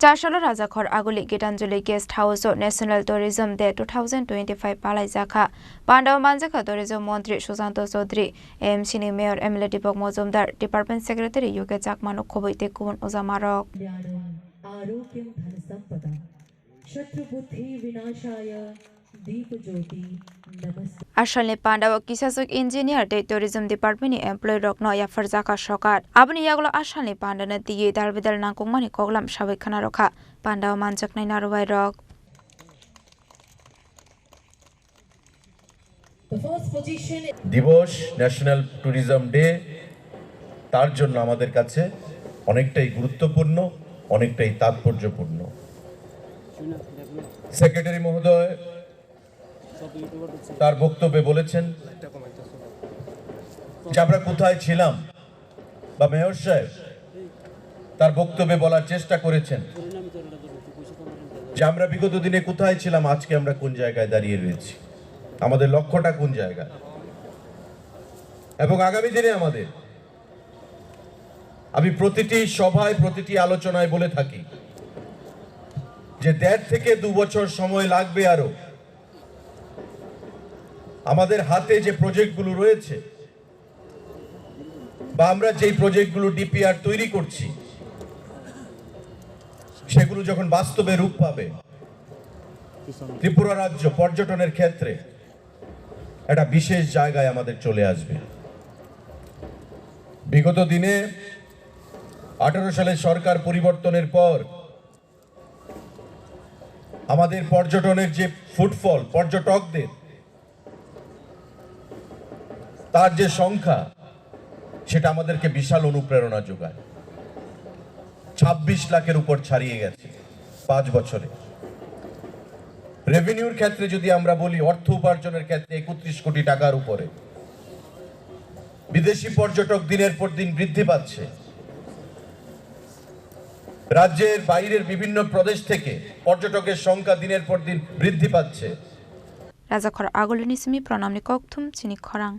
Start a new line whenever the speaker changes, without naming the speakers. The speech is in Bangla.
চারশাল রাজাখর আগুলি গীতাঞ্জলি গেস্ট হাউস ও ন্যাশনাল ট্যুরিজম ডে 2025 পালাই জাখা পান্ডাও মানজাখা ট্যুরিজম মন্ত্রী সুশান্ত চৌধুরী এএমসিনি mayor MLA Dipak Majumdar department secretary U চাকমানো খবৈতে কুবন ওজামারক
आरोग्यं धनसम्पदा शत्रुबुद्धि विनाशाय दीपज्योति नमस्ते
Asalni Pandao Kisasuk Engineer de Tourism Department ni employee rok no ya farzaka shokat abni yaglo asalni pandana diye darbidal nangkungmani koglam sabekhana rokha Pandao manjaknai narwai rok
The first position
দিবস ন্যাশনাল ট্যুরিজম ডে তার জন্য আমাদের কাছে অনেকটাই গুরুত্বপূর্ণ অনেকটাই তাৎপর্যপূর্ণ সেক্রেটারি মহোদয় তার বক্তব্যে বলেছেন যে আমরা কোথায় ছিলাম বা মেয়র সাহেব তার বক্তব্যে বলার চেষ্টা করেছেন যে আমরা বিগত দিনে কোথায় ছিলাম আজকে আমরা কোন জায়গায় দাঁড়িয়ে রয়েছি আমাদের লক্ষ্যটা কোন জায়গা এবং আগামী দিনে আমাদের আমি প্রতিটি সভায় প্রতিটি আলোচনায় বলে থাকি যে 1.5 থেকে 2 বছর সময় লাগবে আরো আমাদের হাতে যে প্রজেক্টগুলো রয়েছে বা আমরা যেই প্রজেক্টগুলো ডিপিআর তৈরি করছি সেগুলো যখন বাস্তবে রূপ পাবে ত্রিপুরা রাজ্য পর্যটনের ক্ষেত্রে একটা বিশেষ জায়গায় আমাদের চলে আসবে বিগত দিনে 18 সালে সরকার পরিবর্তনের পর আমাদের পর্যটনের যে ফুটফল পর্যটকদের তার যে সংখ্যা সেটা আমাদেরকে বিশাল অনুপ্রেরণা যোগায় 26 লাখের উপর ছাড়িয়ে গেছে 5 বছরে রেভিনিউর ক্ষেত্রে যদি আমরা বলি অর্থ উপার্জনের ক্ষেত্রে 31 কোটি টাকার উপরে বিদেশি পর্যটক দিনের পর দিন বৃদ্ধি পাচ্ছে রাজ্যের বাইরের বিভিন্ন প্রদেশ থেকে পর্যটকের সংখ্যা দিনের পর দিন বৃদ্ধি পাচ্ছে
রাজাখর আগুলিনি সিমি প্রণামনি ককথুম চিনি খরাং